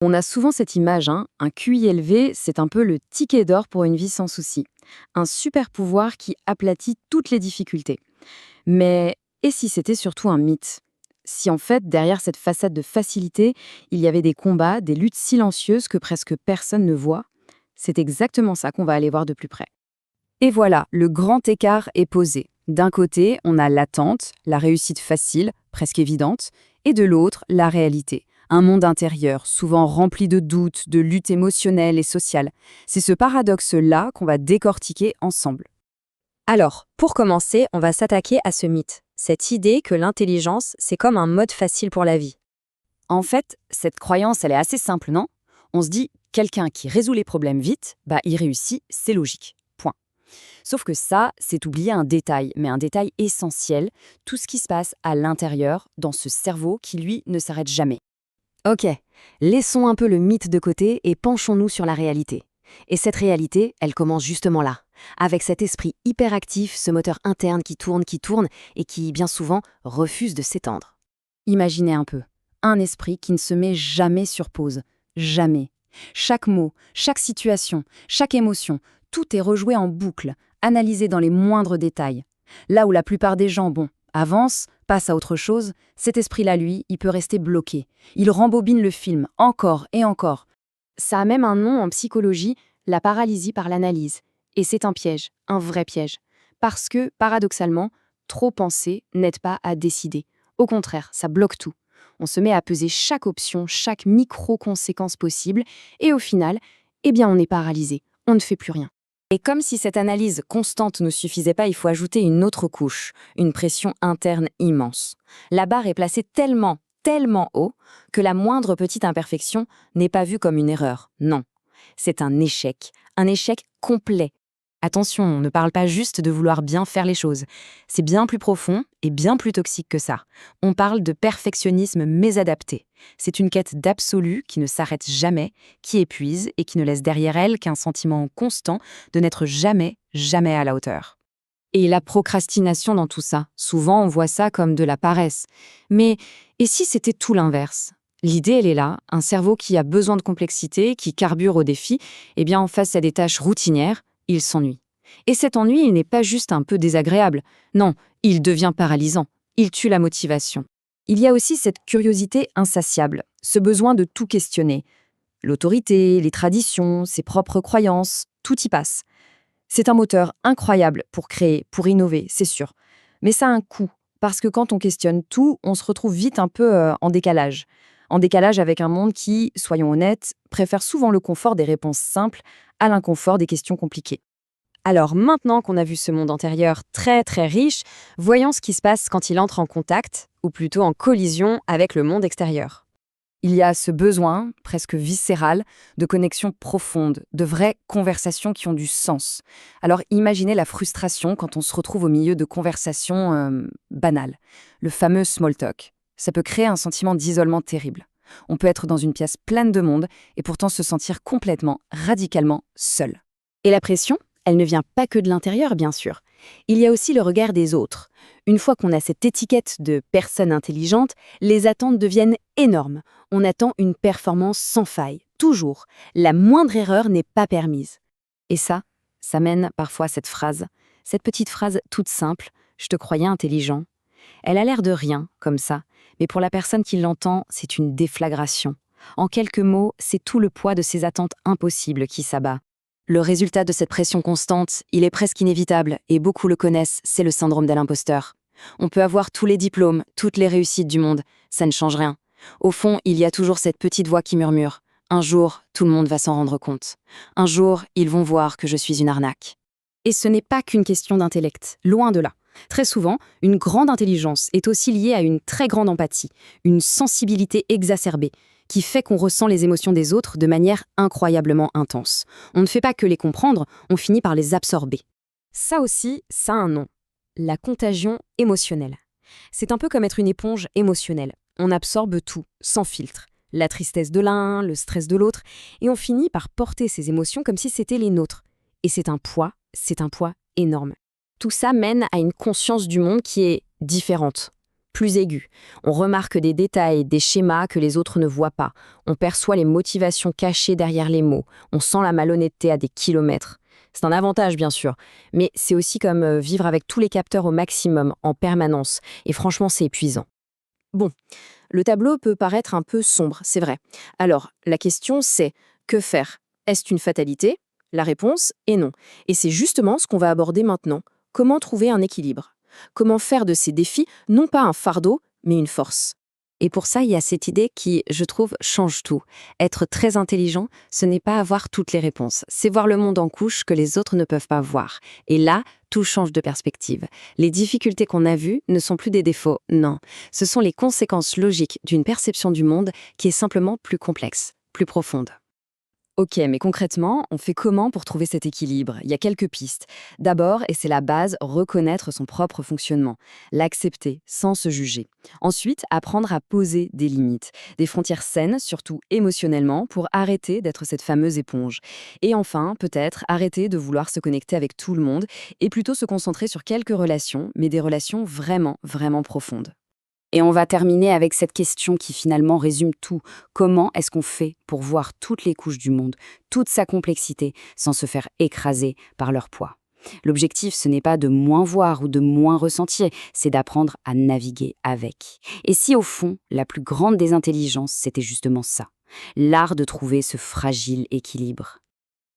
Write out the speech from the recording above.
On a souvent cette image, hein, un QI élevé, c'est un peu le ticket d'or pour une vie sans souci. Un super pouvoir qui aplatit toutes les difficultés. Mais et si c'était surtout un mythe? Si en fait, derrière cette façade de facilité, il y avait des combats, des luttes silencieuses que presque personne ne voit, c'est exactement ça qu'on va aller voir de plus près. Et voilà, le grand écart est posé. D'un côté, on a l'attente, la réussite facile, presque évidente, et de l'autre, la réalité. Un monde intérieur, souvent rempli de doutes, de luttes émotionnelles et sociales. C'est ce paradoxe-là qu'on va décortiquer ensemble. Alors, pour commencer, on va s'attaquer à ce mythe, cette idée que l'intelligence, c'est comme un mode facile pour la vie. En fait, cette croyance, elle est assez simple, non? On se dit, quelqu'un qui résout les problèmes vite, il réussit, c'est logique. Point. Sauf que ça, c'est oublier un détail, mais un détail essentiel, tout ce qui se passe à l'intérieur, dans ce cerveau qui, lui, ne s'arrête jamais. Ok, laissons un peu le mythe de côté et penchons-nous sur la réalité. Et cette réalité, elle commence justement là, avec cet esprit hyperactif, ce moteur interne qui tourne et qui, bien souvent, refuse de s'étendre. Imaginez un peu, un esprit qui ne se met jamais sur pause, jamais. Chaque mot, chaque situation, chaque émotion, tout est rejoué en boucle, analysé dans les moindres détails. Là où la plupart des gens, avancent, passent à autre chose, cet esprit-là, lui, il peut rester bloqué. Il rembobine le film, encore et encore. Ça a même un nom en psychologie, la paralysie par l'analyse. Et c'est un piège, un vrai piège. Parce que, paradoxalement, trop penser n'aide pas à décider. Au contraire, ça bloque tout. On se met à peser chaque option, chaque micro-conséquence possible, et au final, on est paralysé, on ne fait plus rien. Et comme si cette analyse constante ne suffisait pas, il faut ajouter une autre couche, une pression interne immense. La barre est placée tellement haut que la moindre petite imperfection n'est pas vue comme une erreur. Non, c'est un échec complet. Attention, on ne parle pas juste de vouloir bien faire les choses. C'est bien plus profond et bien plus toxique que ça. On parle de perfectionnisme mésadapté. C'est une quête d'absolu qui ne s'arrête jamais, qui épuise et qui ne laisse derrière elle qu'un sentiment constant de n'être jamais à la hauteur. Et la procrastination dans tout ça, souvent on voit ça comme de la paresse. Mais et si c'était tout l'inverse? L'idée, elle est là, un cerveau qui a besoin de complexité, qui carbure au défi, face à des tâches routinières, il s'ennuie. Et cet ennui, il n'est pas juste un peu désagréable. Non, il devient paralysant. Il tue la motivation. Il y a aussi cette curiosité insatiable, ce besoin de tout questionner. L'autorité, les traditions, ses propres croyances, tout y passe. C'est un moteur incroyable pour créer, pour innover, c'est sûr. Mais ça a un coût, parce que quand on questionne tout, on se retrouve vite un peu en décalage. En décalage avec un monde qui, soyons honnêtes, préfère souvent le confort des réponses simples à l'inconfort des questions compliquées. Alors maintenant qu'on a vu ce monde intérieur très riche, voyons ce qui se passe quand il entre en contact, ou plutôt en collision avec le monde extérieur. Il y a ce besoin, presque viscéral, de connexion profonde, de vraies conversations qui ont du sens. Alors imaginez la frustration quand on se retrouve au milieu de conversations banales, le fameux small talk. Ça peut créer un sentiment d'isolement terrible. On peut être dans une pièce pleine de monde et pourtant se sentir complètement, radicalement seul. Et la pression, elle ne vient pas que de l'intérieur, bien sûr. Il y a aussi le regard des autres. Une fois qu'on a cette étiquette de personne intelligente, les attentes deviennent énormes. On attend une performance sans faille, toujours. La moindre erreur n'est pas permise. Et ça mène parfois à cette petite phrase toute simple, « je te croyais intelligent ». Elle a l'air de rien, comme ça, mais pour la personne qui l'entend, c'est une déflagration. En quelques mots, c'est tout le poids de ces attentes impossibles qui s'abat. Le résultat de cette pression constante, il est presque inévitable, et beaucoup le connaissent, c'est le syndrome de l'imposteur. On peut avoir tous les diplômes, toutes les réussites du monde, ça ne change rien. Au fond, il y a toujours cette petite voix qui murmure « Un jour, tout le monde va s'en rendre compte. Un jour, ils vont voir que je suis une arnaque. » Et ce n'est pas qu'une question d'intellect, loin de là. Très souvent, une grande intelligence est aussi liée à une très grande empathie, une sensibilité exacerbée, qui fait qu'on ressent les émotions des autres de manière incroyablement intense. On ne fait pas que les comprendre, on finit par les absorber. Ça aussi, ça a un nom. La contagion émotionnelle. C'est un peu comme être une éponge émotionnelle. On absorbe tout, sans filtre. La tristesse de l'un, le stress de l'autre, et on finit par porter ces émotions comme si c'était les nôtres. Et c'est un poids énorme. Tout ça mène à une conscience du monde qui est différente. plus aigu. On remarque des détails, des schémas que les autres ne voient pas. On perçoit les motivations cachées derrière les mots. On sent la malhonnêteté à des kilomètres. C'est un avantage, bien sûr, mais c'est aussi comme vivre avec tous les capteurs au maximum, en permanence. Et franchement, c'est épuisant. Bon, le tableau peut paraître un peu sombre, c'est vrai. Alors, la question c'est, que faire? Est-ce une fatalité? La réponse est non. Et c'est justement ce qu'on va aborder maintenant. Comment trouver un équilibre? Comment faire de ces défis non pas un fardeau, mais une force? Et pour ça, il y a cette idée qui, je trouve, change tout. Être très intelligent, ce n'est pas avoir toutes les réponses. C'est voir le monde en couche que les autres ne peuvent pas voir. Et là, tout change de perspective. Les difficultés qu'on a vues ne sont plus des défauts, non. Ce sont les conséquences logiques d'une perception du monde qui est simplement plus complexe, plus profonde. Ok, mais concrètement, on fait comment pour trouver cet équilibre? Il y a quelques pistes. D'abord, et c'est la base, reconnaître son propre fonctionnement, l'accepter sans se juger. Ensuite, apprendre à poser des limites, des frontières saines, surtout émotionnellement, pour arrêter d'être cette fameuse éponge. Et enfin, peut-être arrêter de vouloir se connecter avec tout le monde et plutôt se concentrer sur quelques relations, mais des relations vraiment, vraiment profondes. Et on va terminer avec cette question qui finalement résume tout. Comment est-ce qu'on fait pour voir toutes les couches du monde, toute sa complexité, sans se faire écraser par leur poids? L'objectif, ce n'est pas de moins voir ou de moins ressentir, c'est d'apprendre à naviguer avec. Et si au fond, la plus grande des intelligences, c'était justement ça, l'art de trouver ce fragile équilibre?